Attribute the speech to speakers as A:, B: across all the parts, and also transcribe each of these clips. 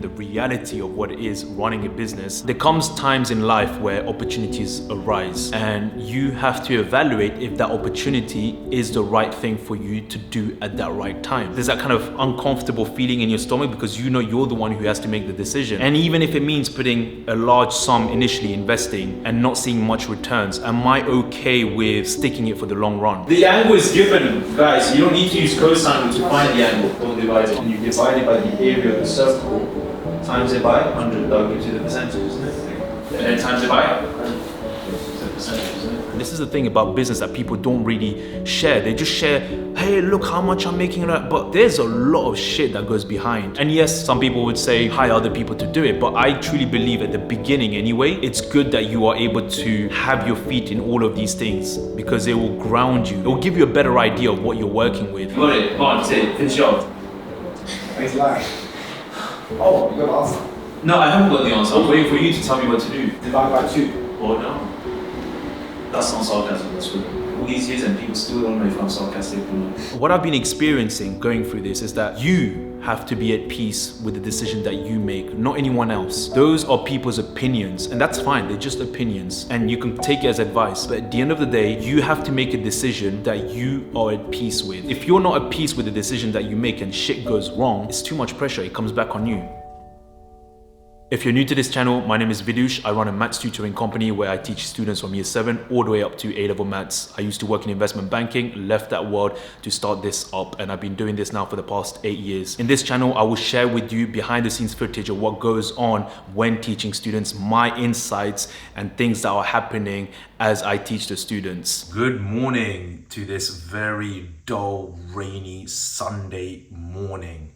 A: The reality of what it is running a business, there comes times in life where opportunities arise and you have to evaluate if that opportunity is the right thing for you to do at that right time. There's that kind of uncomfortable feeling in your stomach because you know you're the one who has to make the decision. And even if it means putting a large sum initially investing and not seeing much returns, am I okay with sticking it for the long run? The angle is given, guys. You don't need to use cosine to find the angle. Don't divide it. And you divide it by the area of the circle. Times it by 100, that gives you the percentage, isn't it? And then times it by 100, the percentage, isn't it? This is the thing about business that people don't really share. They just share, hey, look how much I'm making, but there's a lot of shit that goes behind. And yes, some people would say hire other people to do it, but I truly believe at the beginning anyway, it's good that you are able to have your feet in all of these things because it will ground you. It will give you a better idea of what you're working with. Got it, go on, say it, finish it off.
B: It's like, oh, you got the answer.
A: No, I haven't got the answer. I'm waiting for you to tell me what to do.
B: Divide by 2.
A: Oh no. That's not sarcasm, that's good. All these years and people still don't know if I'm sarcastic or not. What I've been experiencing going through this is that you have to be at peace with the decision that you make, not anyone else. Those are people's opinions, and that's fine, they're just opinions, and you can take it as advice. But at the end of the day, you have to make a decision that you are at peace with. If you're not at peace with the decision that you make and shit goes wrong, it's too much pressure, it comes back on you. If you're new to this channel, my name is Vidush. I run a maths tutoring company where I teach students from year 7 all the way up to A-level maths. I used to work in investment banking, left that world to start this up, and I've been doing this now for the past 8 years. In this channel, I will share with you behind the scenes footage of what goes on when teaching students, my insights and things that are happening as I teach the students. Good morning to this very dull, rainy Sunday morning.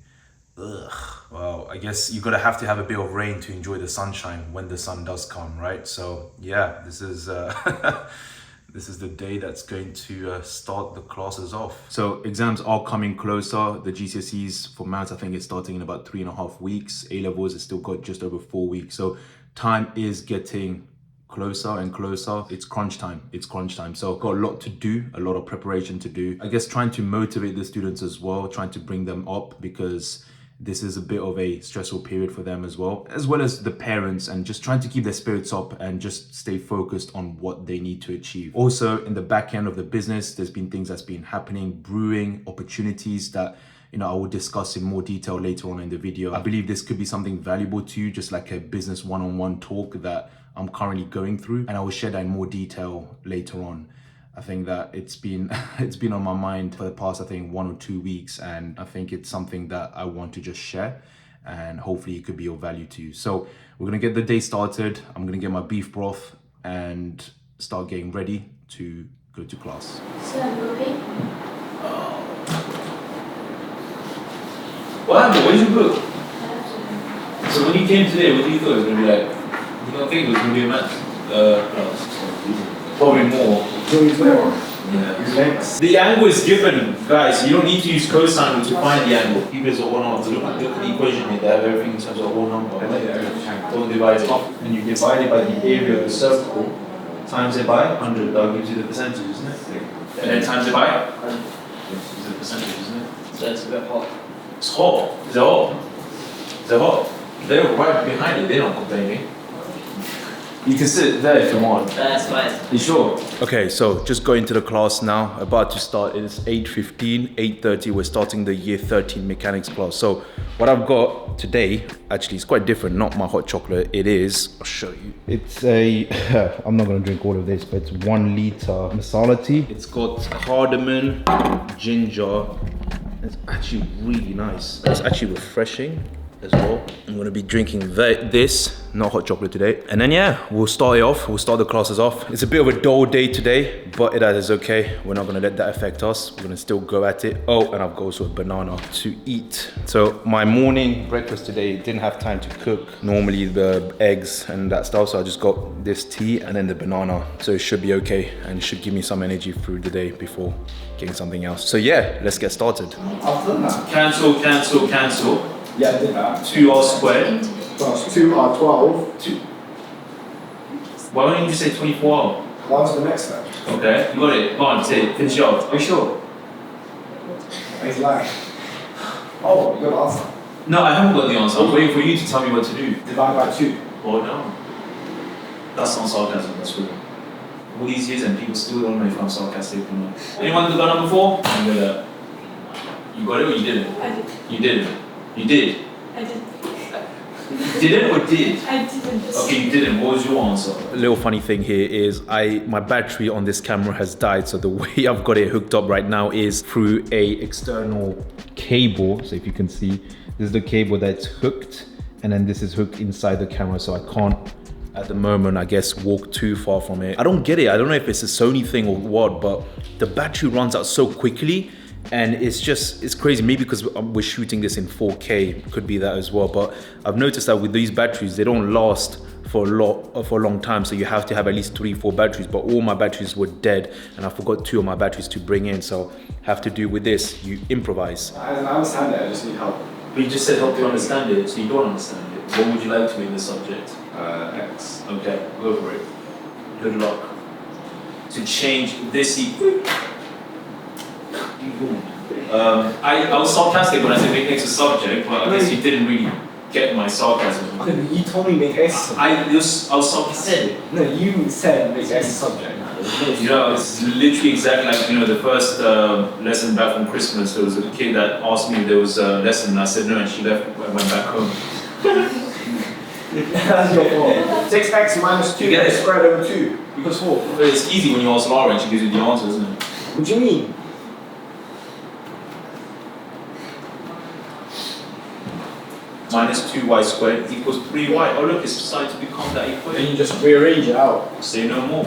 A: Ugh. Well, I guess you're gonna have to have a bit of rain to enjoy the sunshine when the sun does come, right? So yeah, this is this is the day that's going to start the classes off. So exams are coming closer. The GCSEs for maths, I think, is starting in about 3.5 weeks. A-levels is still got just over 4 weeks. So time is getting closer and closer. It's crunch time. It's crunch time. So I've got a lot to do, a lot of preparation to do. I guess trying to motivate the students as well, trying to bring them up because this is a bit of a stressful period for them as well as the parents, and just trying to keep their spirits up and just stay focused on what they need to achieve. Also, in the back end of the business, there's been things that's been happening, brewing opportunities that I will discuss in more detail later on in the video. I believe this could be something valuable to you, just like a business one-on-one talk that I'm currently going through, and I will share that in more detail later on. I think that it's been on my mind for the past, I think, 1 or 2 weeks, and I think it's something that I want to just share, and hopefully it could be of value to you. So we're gonna get the day started. I'm gonna get my beef broth and start getting ready to go to class.
C: So I'm okay.
A: What happened? What did you book? So when you came today, what did you thought it was gonna be like? You don't think it was gonna be a maths class? Probably more. Yeah. The angle is given, guys. You don't need to use cosine to find the angle. Keep it as a whole number. Look at the equation here. They have everything in terms of a whole number. Don't divide it up. And you divide it by the area of the circle. Times it by 100. That gives you the percentage, isn't it? And then times it by 100. Gives you the percentage, isn't it?
C: So it's a bit hot.
A: It's hot. Is it hot? Is it hot? They're right behind it. They're not complaining. You can sit there if you want.
C: That's fine.
A: You sure? Okay, so just going to the class now. About to start. It's 8:15, 8:30. We're starting the year 13 mechanics class. So what I've got today, actually, is quite different. Not my hot chocolate. It is. I'll show you. It's a. I'm not gonna drink all of this, but it's 1 liter masala tea. It's got cardamom, ginger. It's actually really nice. It's actually refreshing as well. I'm gonna be drinking this, not hot chocolate today. And then yeah, we'll start it off. We'll start the classes off. It's a bit of a dull day today, but it is okay. We're not gonna let that affect us. We're gonna still go at it. Oh, and I've got also a banana to eat. So my morning breakfast today didn't have time to cook. Normally the eggs and that stuff, so I just got this tea and then the banana. So it should be okay and should give me some energy through the day before getting something else. So yeah, let's get started.
B: I've done that.
A: Cancel, cancel, cancel.
B: Yeah, I did that.
A: 2r squared.
B: Plus 2r12.
A: 2. Why don't you just say 24r?
B: What's the next step?
A: Okay, you got it. Go on, say it. Finish it off.
B: Are you sure? It's like, oh, you got the answer.
A: No, I haven't got the answer. I'm waiting for you to tell me what to do.
B: Divide by 2.
A: Oh no. That's not sarcasm, that's real. All these years and people still don't know if I'm sarcastic or not. Anyone got number 4? I'm gonna. You got it or you didn't?
C: I did.
A: You didn't. You did.
C: I did.
A: Didn't or did?
C: I didn't.
A: Okay, you didn't. What was your answer? A little funny thing here is my battery on this camera has died, so the way I've got it hooked up right now is through a external cable. So if you can see, this is the cable that's hooked, and then this is hooked inside the camera, so I can't at the moment, I guess, walk too far from it. I don't get it. I don't know if it's a Sony thing or what, but the battery runs out so quickly. And it's crazy, maybe because we're shooting this in 4K, could be that as well. But I've noticed that with these batteries, they don't last for a long time. So you have to have at least 3-4 batteries, but all my batteries were dead and I forgot 2 of my batteries to bring in. So have to do with this, you improvise.
B: I understand it, I just need help.
A: But you just said help you understand it, so you don't understand it. What would you like to be in the subject?
B: X.
A: Okay, go for it. Good luck. To change this I was sarcastic when I said make X a subject, but I guess you didn't really get my sarcasm.
B: Okay, but you told me make X a subject.
A: I was sarcastic.
B: No, you said make X a subject.
A: You know, it's literally exactly like, you know, the first lesson back from Christmas, there was a kid that asked me if there was a lesson, and I said no, and she left and went back home.
B: That's your fault. 6x minus 2
A: You get it?
B: squared over 2 equals 4.
A: But it's easy when you ask Laura and she gives you the answer, isn't it?
B: What do you mean?
A: Minus 2y squared equals 3y. Oh look, it's decided to become that
B: Then
A: equation.
B: you just rearrange it out.
A: Say no more.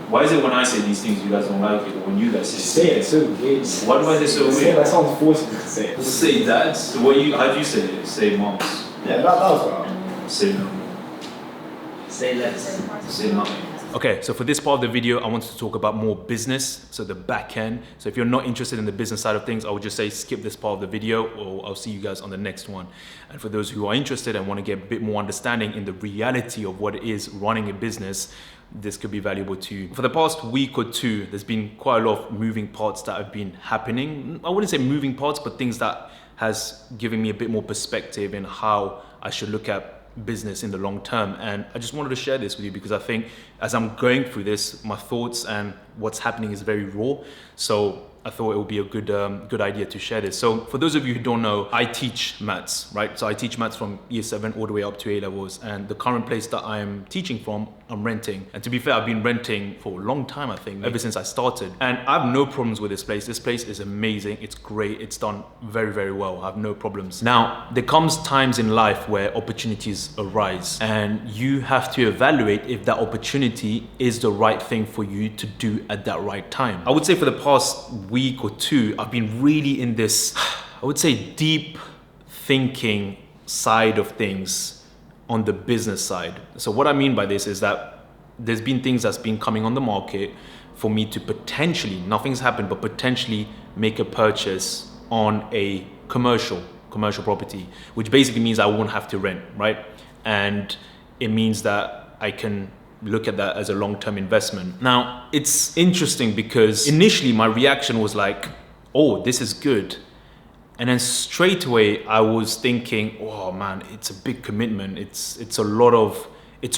A: Why is it when I say these things you guys don't like it, or when you guys
B: Just
A: say
B: say it, it's so weird.
A: Why do I say so
B: Say it,
A: weird?
B: that sounds forceful to say it.
A: Say dads. So what how do you say it? Say moms.
B: Yeah, that was well.
A: Say no more.
D: Say less.
A: Say nothing. Okay, so for this part of the video, I wanted to talk about more business, so the back end. So if you're not interested in the business side of things, I would just say skip this part of the video, or I'll see you guys on the next one. And for those who are interested and want to get a bit more understanding in the reality of what it is running a business, this could be valuable to you. For the past week or 2, there's been quite a lot of moving parts that have been happening. I wouldn't say moving parts, but things that has given me a bit more perspective in how I should look at business in the long term. And I just wanted to share this with you because I think as I'm going through this, my thoughts and what's happening is very raw. So I thought it would be a good idea to share this. So for those of you who don't know, I teach maths, right? So I teach maths from year 7 all the way up to A levels. And the current place that I'm teaching from, I'm renting. And to be fair, I've been renting for a long time, I think, ever since I started. And I have no problems with this place. This place is amazing. It's great. It's done very, very well. I have no problems. Now, there comes times in life where opportunities arise and you have to evaluate if that opportunity is the right thing for you to do at that right time. I would say for the past week or 2, I've been really in this, I would say, deep thinking side of things on the business side. So what I mean by this is that there's been things that's been coming on the market for me to potentially, nothing's happened, but potentially make a purchase on a commercial property, which basically means I won't have to rent, right? And it means that I can look at that as a long-term investment. Now, it's interesting because initially my reaction was like, oh, this is good. And then straight away I was thinking, oh man, it's a big commitment. It's a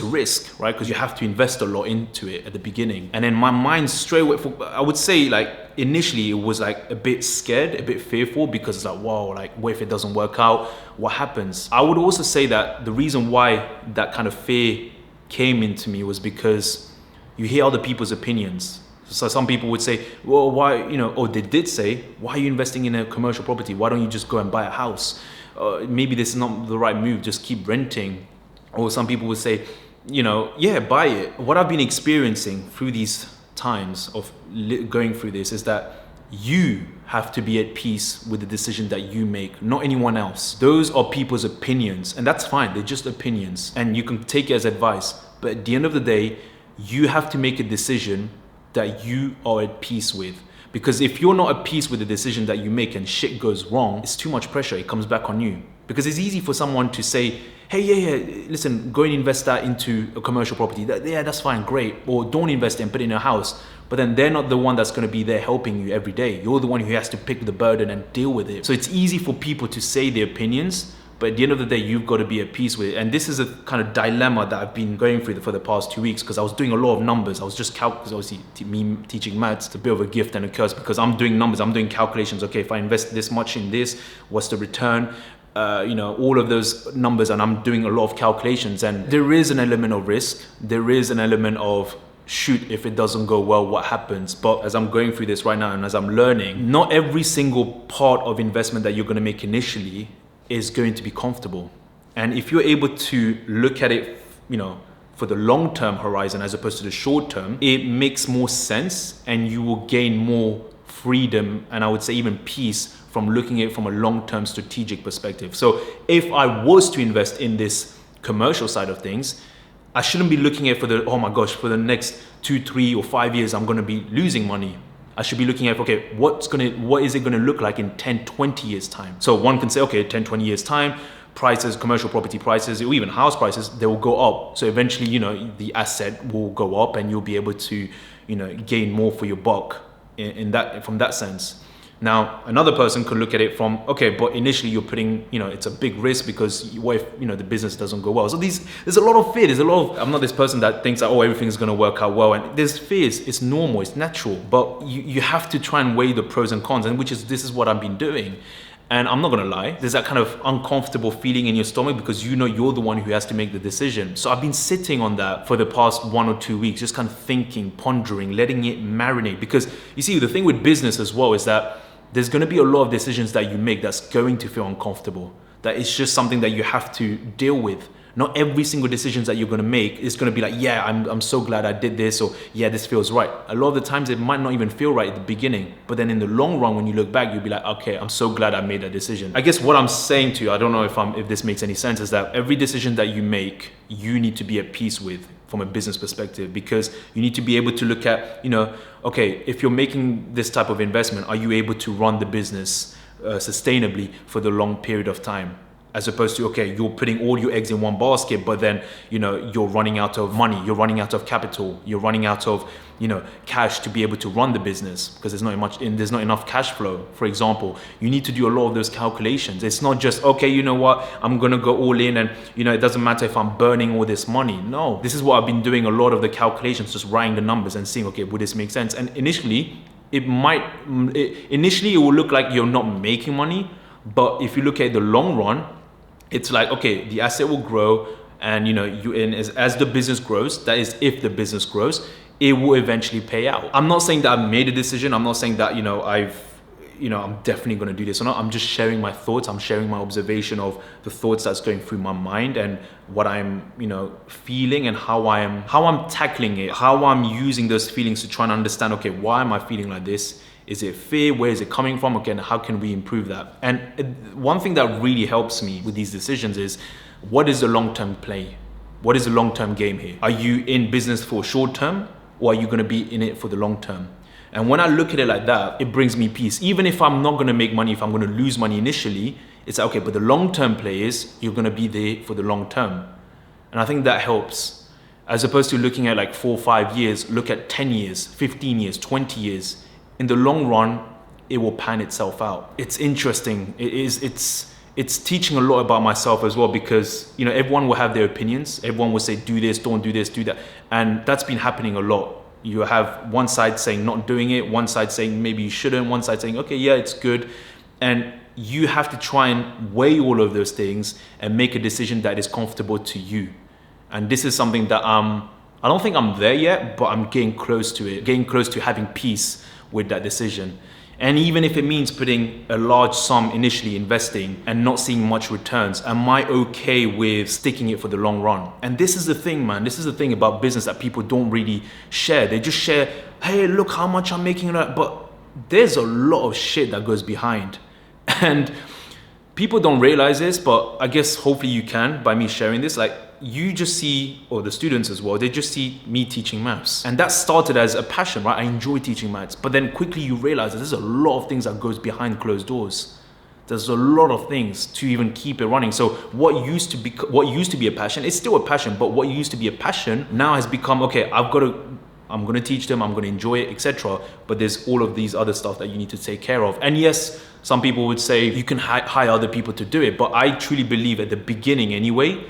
A: risk, right? Because you have to invest a lot into it at the beginning. And then my mind straight away, I would say like initially it was like a bit scared, a bit fearful because it's like, wow, like what if it doesn't work out? What happens? I would also say that the reason why that kind of fear came into me was because you hear other people's opinions. So some people would say, well, why, or they did say, why are you investing in a commercial property? Why don't you just go and buy a house? Maybe this is not the right move, just keep renting. Or some people would say, yeah, buy it. What I've been experiencing through these times of going through this is that you have to be at peace with the decision that you make, not anyone else. Those are people's opinions, and that's fine. They're just opinions, and you can take it as advice. But at the end of the day, you have to make a decision that you are at peace with. Because if you're not at peace with the decision that you make and shit goes wrong, it's too much pressure. It comes back on you. Because it's easy for someone to say, hey, yeah, listen, go and invest that into a commercial property. That's fine, great. Or don't invest it and put it in a house. But then they're not the one that's going to be there helping you every day. You're the one who has to pick the burden and deal with it. So it's easy for people to say their opinions, but at the end of the day, you've got to be at peace with it. And this is a kind of dilemma that I've been going through for the past 2 weeks, because I was doing a lot of numbers. I was just because obviously me teaching maths, it's a bit of a gift and a curse, because I'm doing numbers, I'm doing calculations. Okay, if I invest this much in this, what's the return? All of those numbers, and I'm doing a lot of calculations. And there is an element of risk. There is an element of, shoot, if it doesn't go well, what happens? But as I'm going through this right now and as I'm learning, not every single part of investment that you're going to make initially is going to be comfortable. And if you're able to look at it, for the long-term horizon as opposed to the short-term, it makes more sense, and you will gain more freedom, and I would say even peace, from looking at it from a long-term strategic perspective. So if I was to invest in this commercial side of things, I shouldn't be looking at for the next 2, 3 or 5 years, I'm going to be losing money. I should be looking at, okay, what is it going to look like in 10, 20 years time? So one can say, okay, 10, 20 years time, prices, commercial property prices, or even house prices, they will go up. So eventually, the asset will go up, and you'll be able to, gain more for your buck from that sense. Now, another person could look at it from, okay, but initially you're putting, it's a big risk, because what if, the business doesn't go well? So there's a lot of fear. I'm not this person that thinks that, everything's going to work out well. And there's fears. It's normal. It's natural. But you have to try and weigh the pros and cons, and this is what I've been doing. And I'm not going to lie, there's that kind of uncomfortable feeling in your stomach, because you're the one who has to make the decision. So I've been sitting on that for the past 1 or 2 weeks, just kind of thinking, pondering, letting it marinate. Because you see, the thing with business as well is that there's going to be a lot of decisions that you make that's going to feel uncomfortable. That it's just something that you have to deal with. Not every single decision that you're going to make is going to be like, yeah, I'm so glad I did this, or yeah, this feels right. A lot of the times it might not even feel right at the beginning, but then in the long run, when you look back, you'll be like, okay, I'm so glad I made that decision. I guess what I'm saying to you, I don't know if this makes any sense, is that every decision that you make, you need to be at peace with from a business perspective, because you need to be able to look at, okay, if you're making this type of investment, are you able to run the business sustainably for the long period of time? As opposed to, okay, you're putting all your eggs in one basket, but then, you're running out of money, you're running out of capital, you're running out of, cash to be able to run the business, because there's not enough cash flow, for example. You need to do a lot of those calculations. It's not just, okay, you know what, I'm going to go all in, and, it doesn't matter if I'm burning all this money. No, this is what I've been doing, a lot of the calculations, just writing the numbers and seeing, okay, would this make sense? And initially, it will look like you're not making money, but if you look at the long run, it's like, okay, the asset will grow, and as the business grows, that is if the business grows, it will eventually pay out. I'm not saying that I've made a decision. I'm not saying that I'm definitely going to do this or not. I'm just sharing my thoughts. I'm sharing my observation of the thoughts that's going through my mind, and what I'm feeling, and how I'm tackling it, how I'm using those feelings to try and understand, okay, why am I feeling like this? Is it fear? Where is it coming from? Again, how can we improve that? And one thing that really helps me with these decisions is, what is the long-term play? What is the long-term game here? Are you in business for short term, or are you going to be in it for the long term? And when I look at it like that, it brings me peace. Even if I'm not going to make money, if I'm going to lose money initially, it's okay, but the long-term play is, you're going to be there for the long term. And I think that helps. As opposed to looking at like 4 or 5 years, look at 10 years, 15 years, 20 years. In the long run, it will pan itself out. It's interesting. It's teaching a lot about myself as well, because everyone will have their opinions. Everyone will say, do this, don't do this, do that. And that's been happening a lot. You have one side saying not doing it, one side saying maybe you shouldn't, one side saying, okay, yeah, it's good. And you have to try and weigh all of those things and make a decision that is comfortable to you. And this is something that I don't think I'm there yet, but I'm getting close to it, getting close to having peace with that decision. And even if it means putting a large sum initially investing and not seeing much returns, am I okay with sticking it for the long run? And this is the thing, man. This is the thing about business that people don't really share. They just share, hey, look how much I'm making. But there's a lot of shit that goes behind. And people don't realize this, but I guess hopefully you can by me sharing this. Like, you just see, or the students as well, they just see me teaching maths. And that started as a passion, right? I enjoy teaching maths. But then quickly you realize that there's a lot of things that goes behind closed doors. There's a lot of things to even keep it running. So what used to be a passion, it's still a passion, but what used to be a passion now has become, okay, I'm going to teach them, I'm going to enjoy it, etc. But there's all of these other stuff that you need to take care of. And yes, some people would say you can hire other people to do it, but I truly believe at the beginning anyway,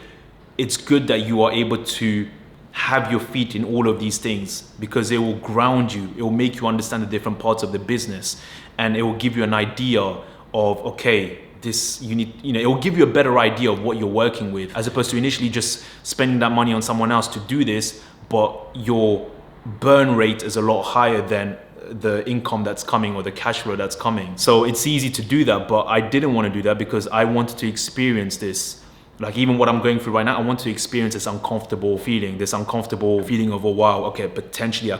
A: it's good that you are able to have your feet in all of these things, because it will ground you, it will make you understand the different parts of the business, and it will give you an idea of, okay, this you need, it will give you a better idea of what you're working with, as opposed to initially just spending that money on someone else to do this, but your burn rate is a lot higher than the income that's coming or the cash flow that's coming. So it's easy to do that, but I didn't want to do that because I wanted to experience this. Like even what I'm going through right now, I want to experience this uncomfortable feeling of, oh wow, okay, potentially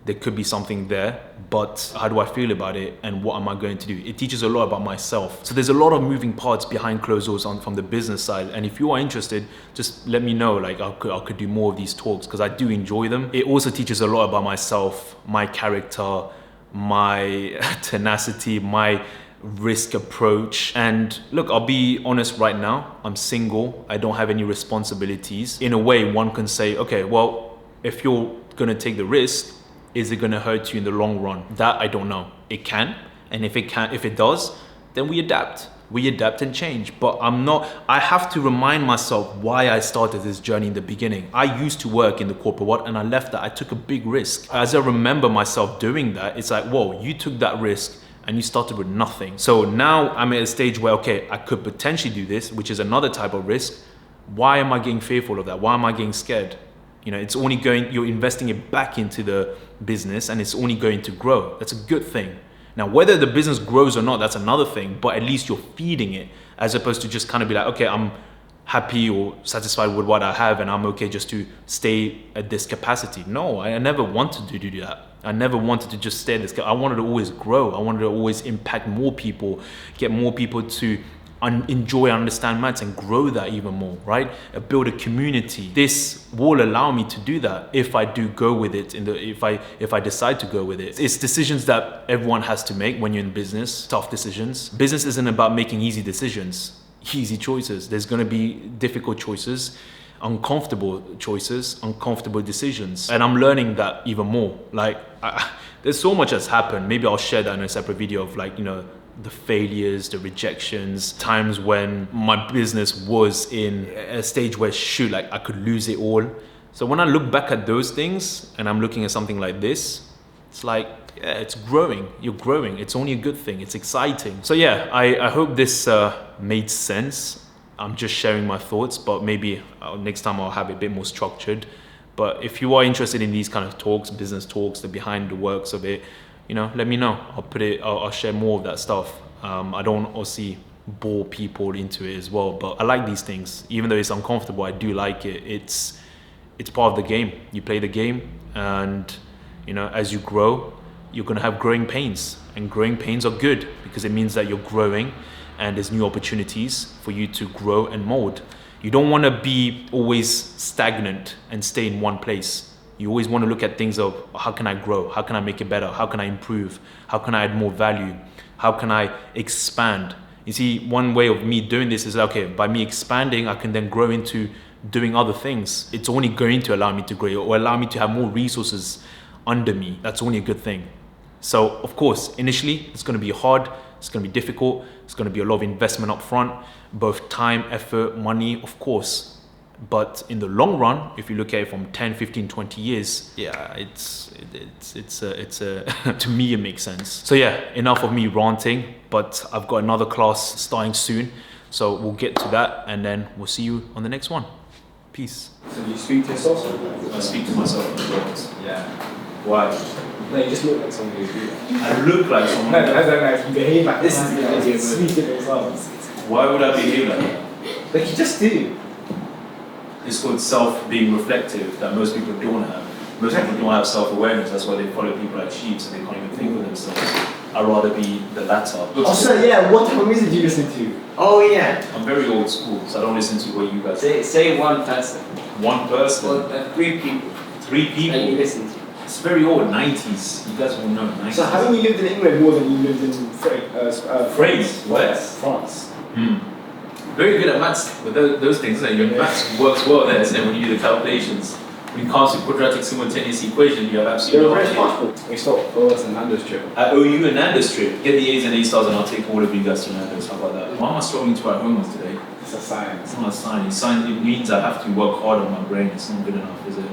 A: there could be something there, but how do I feel about it and what am I going to do? It teaches a lot about myself. So there's a lot of moving parts behind closed doors from the business side. And if you are interested, just let me know. Like I could do more of these talks because I do enjoy them. It also teaches a lot about myself, my character, my tenacity, my risk approach. And look, I'll be honest right now, I'm single, I don't have any responsibilities. In a way, one can say, okay, well, if you're gonna take the risk, is it gonna hurt you in the long run? That I don't know. It can, and if it does, then we adapt and change. But I have to remind myself why I started this journey in the beginning. I used to work in the corporate world and I left that. I took a big risk. As I remember myself doing that, it's like, whoa, you took that risk and you started with nothing. So now I'm at a stage where, okay, I could potentially do this, which is another type of risk. Why am I getting fearful of that? Why am I getting scared? It's only you're investing it back into the business and it's only going to grow. That's a good thing. Now, whether the business grows or not, that's another thing, but at least you're feeding it, as opposed to just kind of be like, okay, I'm happy or satisfied with what I have and I'm okay just to stay at this capacity. No, I never wanted to do that. I never wanted to just stay at this. I wanted to always grow. I wanted to always impact more people, get more people to enjoy and understand maths and grow that even more, right? Build a community. This will allow me to do that if I do go with it, if I decide to go with it. It's decisions that everyone has to make when you're in business, tough decisions. Business isn't about making easy decisions, easy choices. There's going to be difficult choices, uncomfortable choices, uncomfortable decisions. And I'm learning that even more. Like, there's so much that's happened. Maybe I'll share that in a separate video of the failures, the rejections, times when my business was in a stage where I could lose it all. So when I look back at those things and I'm looking at something like this, it's like, yeah, it's growing. You're growing. It's only a good thing. It's exciting. So yeah, I hope this made sense. I'm just sharing my thoughts, but maybe next time I'll have it a bit more structured. But if you are interested in these kind of talks, business talks, the behind the works of it, let me know. I'll share more of that stuff. I don't obviously bore people into it as well, but I like these things. Even though it's uncomfortable, I do like it. It's part of the game. You play the game, and as you grow, you're gonna have growing pains, and growing pains are good because it means that you're growing, and there's new opportunities for you to grow and mold. You don't want to be always stagnant and stay in one place. You always want to look at things of, how can I grow? How can I make it better? How can I improve? How can I add more value? How can I expand? You see, one way of me doing this is, okay, by me expanding, I can then grow into doing other things. It's only going to allow me to grow or allow me to have more resources under me. That's only a good thing. So of course, initially, it's going to be hard. It's going to be difficult. It's going to be a lot of investment up front, both time, effort, money, of course. But in the long run, if you look at it from 10, 15, 20 years, yeah, it's to me, it makes sense. So yeah, enough of me ranting, but I've got another class starting soon. So we'll get to that and then we'll see you on the next one. Peace.
B: So you speak to yourself?
A: I speak to myself a lot.
B: Yeah.
A: Why?
B: No, you just look like someone who do that.
A: I look like someone.
B: No, I don't know if you behave like this is the idea, speak to yourself.
A: Why would I behave like that?
B: Like you just do.
A: It's called being reflective that most people don't have. Most people don't have self-awareness. That's why they follow people like sheep, so they can't even think for themselves. I'd rather be the latter.
B: Also, yeah, what type of music do you listen to?
D: Oh yeah.
A: I'm very old school, so I don't listen to what you guys
D: Say one person.
A: One person?
D: Or 3 people.
A: 3 people?
D: And you listen to.
A: It's very old, 90s. You guys will know, 90s.
B: So haven't you lived in England more than you lived in
A: France? Where?
B: France.
A: Very good at maths with those things, isn't it? Your maths works well there, isn't it? When you do the calculations. When it comes to quadratic simultaneous equation, you have absolutely no
B: British
A: idea.
B: passport. We stopped for us in Nando's trip.
A: I owe you a Nando's trip. Get the A's and A stars and I'll take all of you guys to Nando's. How about that? Why am I struggling to write homework today?
B: It's a sign.
A: It's not a sign. It means I have to work hard on my brain. It's not good enough, is it?